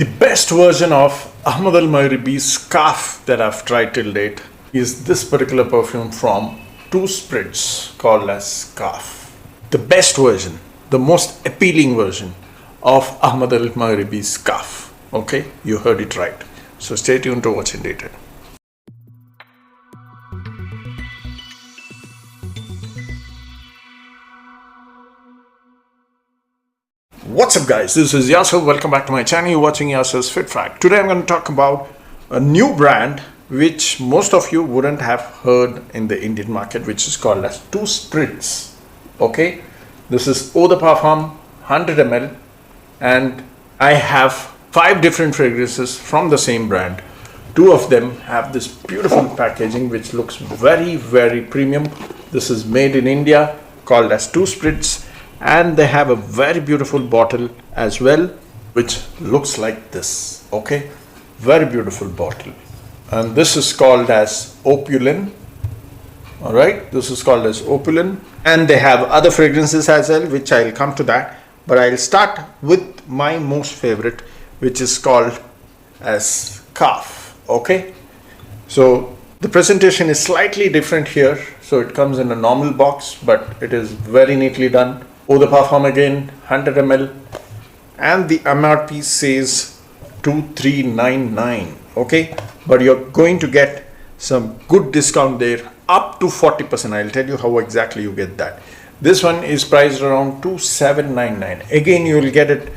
The best version of Ahmed Al Maghribi's scarf that I've tried till date is this particular perfume from two Spritz called as scarf. The best version, the most appealing version of Ahmed Al Maghribi's scarf. Okay, you heard it right. So stay tuned to watch in detail. What's up guys, this is Yasser. Welcome back to my channel. You're watching Yasser's Fit Fact. Today I'm going to talk about a new brand which most of you wouldn't have heard in the Indian market, which is called as two Spritz. Okay, this is Eau de Parfum 100 ml and I have 5 different fragrances from the same brand. 2 of them have this beautiful packaging which looks very premium. This is made in India, called as two Spritz, and they have a very beautiful bottle as well which looks like this. Okay, very beautiful bottle, and this is called as Opulent. All right, this is called as Opulent, and they have other fragrances as well, which I'll come to that, but I'll start with my most favorite, which is called as Scarf. Okay, so the presentation is slightly different here. So it comes in a normal box, but it is very neatly done. Eau de Parfum again, 100 ml, and the MRP says 2399. Okay, but you're going to get some good discount there, up to 40%. I'll tell you how exactly you get that. This one is priced around 2799. Again, you will get it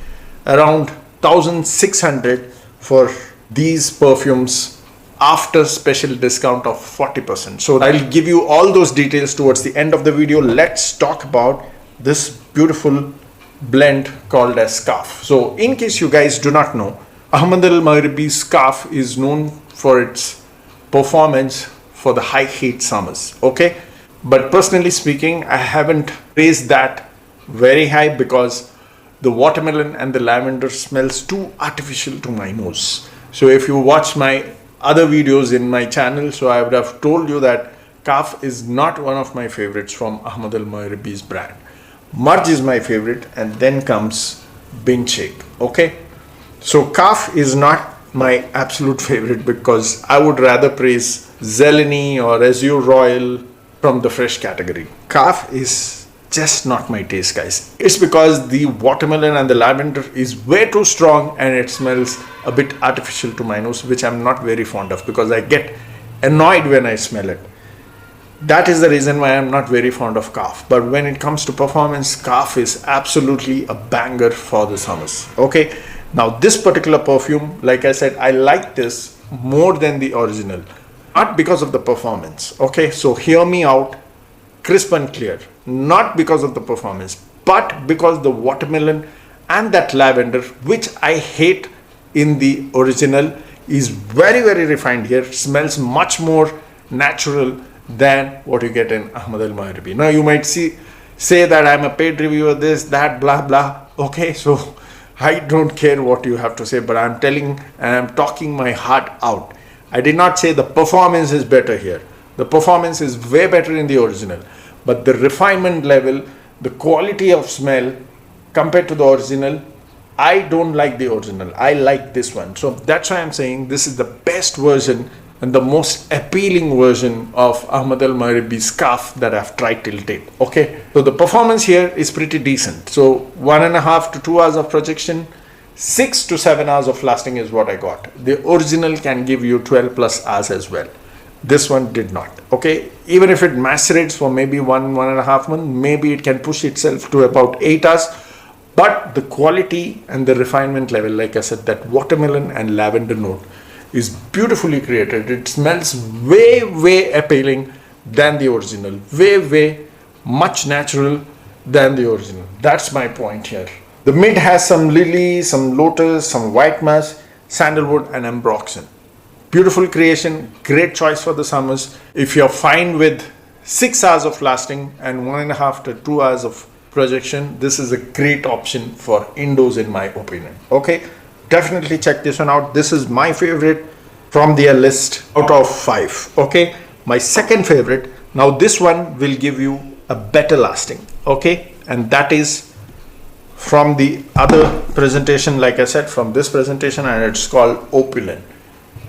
around 1600 for these perfumes after special discount of 40%. So I'll give you all those details towards the end of the video. Let's talk about this beautiful blend called as Scarf. So in case you guys do not know, Ahmed Al Maghribi's Scarf is known for its performance for the high heat summers. Okay, but personally speaking, I haven't raised that very high because the watermelon and the lavender smells too artificial to my nose. So if you watch my other videos in my channel, so I would have told you that Scarf is not one of my favorites from Ahmed Al Maghribi's brand. Murj is my favorite, and then comes Bin Shake. Okay, so Scarf is not my absolute favorite because I would rather praise Zeleny or Azure Royal from the fresh category. Scarf is just not my taste, guys. It's because the watermelon and the lavender is way too strong and it smells a bit artificial to my nose, which I'm not very fond of because I get annoyed when I smell it. That is the reason why I'm not very fond of Scarf. But when it comes to performance, Scarf is absolutely a banger for the summers. Okay, now this particular perfume, like I said, I like this more than the original, not because of the performance. Okay, so hear me out, crisp and clear. Not because of the performance, but because the watermelon and that lavender, which I hate in the original, is very refined here. Smells much more natural than what you get in Ahmed Al Maghribi. Now you might say that I'm a paid reviewer, this, that, blah blah. Okay, so I don't care what you have to say, but I'm telling and I'm talking my heart out. I did not say the performance is better here. The performance is way better in the original, but the refinement level, the quality of smell compared to the original, I don't like the original. I like this one. So that's why I'm saying this is the best version and the most appealing version of Ahmed Al Maghribi's Scarf that I've tried till date. Okay, so the performance here is pretty decent. So 1.5 to 2 hours of projection, 6 to 7 hours of lasting is what I got. The original can give you 12 plus hours as well. This one did not. Okay, even if it macerates for maybe 1.5 months, maybe it can push itself to about 8 hours. But the quality and the refinement level, like I said, that watermelon and lavender note is beautifully created. It smells way appealing than the original, way much natural than the original. That's my point here. The mid has some lily, some lotus, some white musk, sandalwood and ambroxan. Beautiful creation, great choice for the summers. If you're fine with 6 hours of lasting and 1.5 to 2 hours of projection, this is a great option for indoors in my opinion. Okay, definitely check this one out. This is my favorite from their list out of 5. Okay, my second favorite, now this one will give you a better lasting. Okay, and that is from the other presentation, like I said, from this presentation, and it's called Opulent.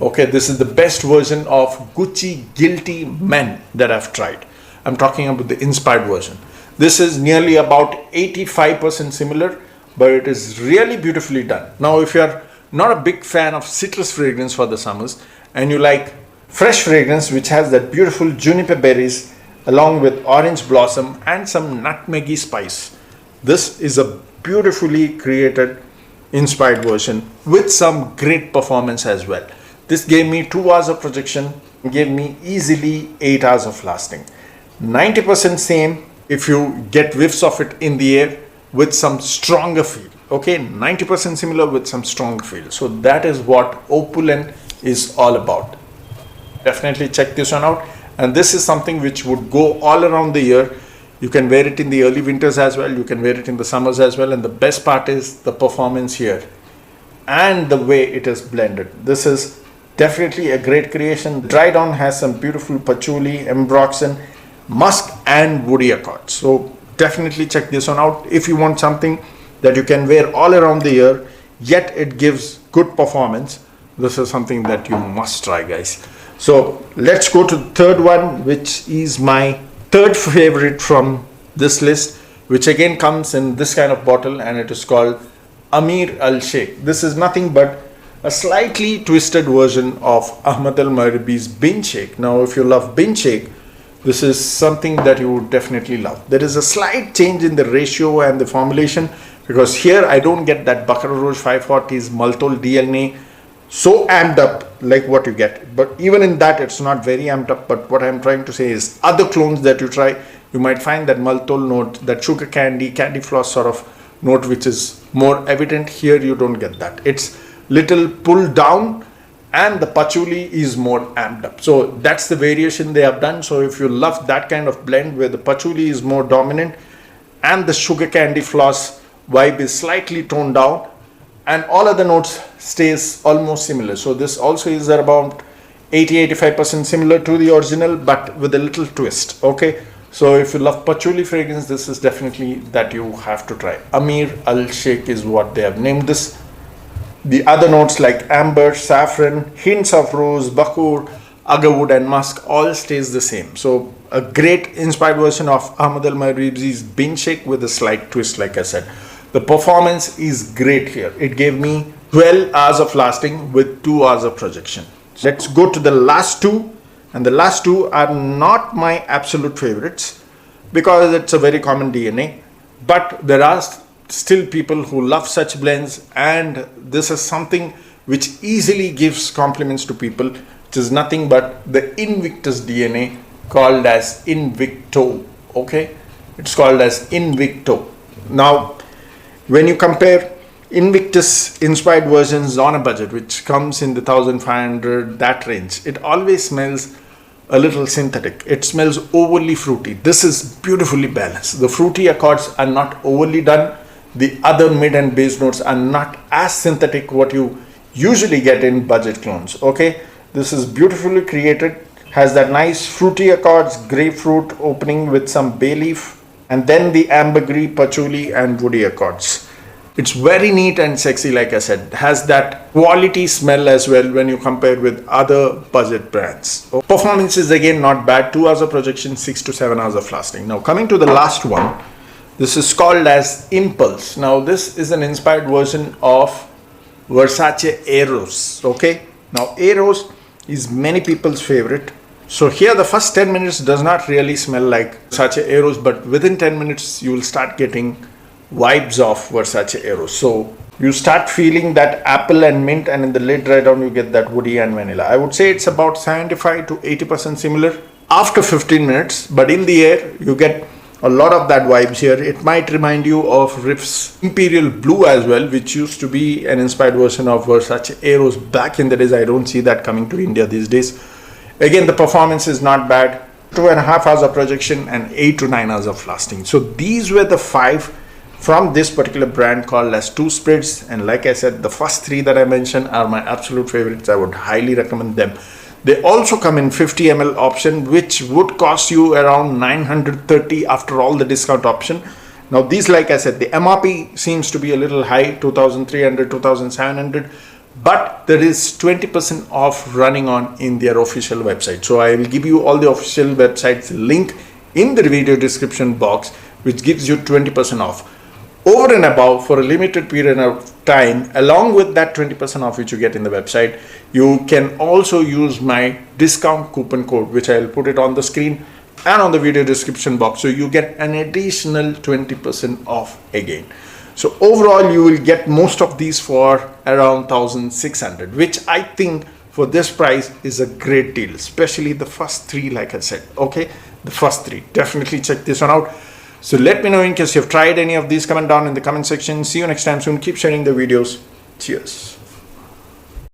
Okay, this is the best version of Gucci Guilty Men that I've tried. I'm talking about the inspired version. This is nearly about 85% similar, but it is really beautifully done. Now, if you're not a big fan of citrus fragrance for the summers and you like fresh fragrance which has that beautiful juniper berries along with orange blossom and some nutmeggy spice, this is a beautifully created inspired version with some great performance as well. This gave me 2 hours of projection, gave me easily 8 hours of lasting. 90% same if you get whiffs of it in the air with some stronger feel. Okay, 90% similar with some stronger feel. So that is what Opulent is all about. Definitely check this one out. And this is something which would go all around the year. You can wear it in the early winters as well. You can wear it in the summers as well. And the best part is the performance here and the way it is blended. This is definitely a great creation. The dry down has some beautiful patchouli, ambroxan, musk and woody accords. So definitely check this one out if you want something that you can wear all around the year, yet it gives good performance. This is something that you must try, guys. So let's go to the third one, which is my third favorite from this list, which again comes in this kind of bottle, and it is called Amir Al Sheikh. This is nothing but a slightly twisted version of Ahmed Al Maghribi's Bin Sheikh. Now, if you love Bin Sheikh, this is something that you would definitely love. There is a slight change in the ratio and the formulation, because here I don't get that Baccarat Rouge 540's maltol DNA so amped up like what you get. But even in that, it's not very amped up. But what I'm trying to say is other clones that you try, you might find that maltol note, that sugar candy floss sort of note, which is more evident. Here you don't get that. It's little pulled down and the patchouli is more amped up. So that's the variation they have done. So if you love that kind of blend where the patchouli is more dominant and the sugar candy floss vibe is slightly toned down and all other notes stays almost similar. So this also is about 80-85% similar to the original, but with a little twist. Okay, so if you love patchouli fragrance, this is definitely that you have to try. Amir Al Sheikh is what they have named this. The other notes like amber, saffron, hints of rose, bakur, agarwood and musk all stays the same. So a great inspired version of Ahmed Al Maghribi's Bin Sheikh with a slight twist, like I said. The performance is great here. It gave me 12 hours of lasting with 2 hours of projection. Let's go to the last two, and the last two are not my absolute favorites because it's a very common DNA, but there are still people who love such blends, and this is something which easily gives compliments to people, which is nothing but the Invictus DNA called as Invicto. Okay, it's called as Invicto. Now when you compare Invictus inspired versions on a budget, which comes in the 1500, that range, it always smells a little synthetic. It smells overly fruity. This is beautifully balanced. The fruity accords are not overly done. The other mid and base notes are not as synthetic what you usually get in budget clones. Okay, this is beautifully created, has that nice fruity accords, grapefruit opening with some bay leaf, and then the ambergris, patchouli and woody accords. It's very neat and sexy, like I said. Has that quality smell as well when you compare with other budget brands. Performance is again not bad. 2 hours of projection, 6 to 7 hours of lasting. Now coming to the last one, this is called as Impulse. Now this is an inspired version of Versace Eros. Okay, now Eros is many people's favorite. So here the first 10 minutes does not really smell like Versace Eros, but within 10 minutes you will start getting vibes of Versace Eros. So you start feeling that apple and mint, and in the late dry down you get that woody and vanilla. I would say it's about 75 to 80% similar after 15 minutes, but in the air you get a lot of that vibes here. It might remind you of Riff's Imperial Blue as well, which used to be an inspired version of Versace Eros back in the days. I don't see that coming to India these days. Again, the performance is not bad. 2.5 hours of projection and 8 to 9 hours of lasting. So these were the 5 from this particular brand called as 2 Spritz, and like I said, the first 3 that I mentioned are my absolute favorites. I would highly recommend them. They also come in 50 ml option, which would cost you around 930 after all the discount option, Now these, like I said, the MRP seems to be a little high, 2,300, 2,700, but there is 20% off running on in their official website. So I will give you all the official websites link in the video description box, which gives you 20% off. Over and above, for a limited period of time, along with that 20% off which you get in the website, you can also use my discount coupon code, which I'll put it on the screen and on the video description box. So you get an additional 20% off again. So overall, you will get most of these for around 1,600, which I think for this price is a great deal, especially the first three, like I said. Okay, the first three, definitely check this one out. So let me know in case you've tried any of these. Comment down in the comment section. See you next time soon. Keep sharing the videos. Cheers.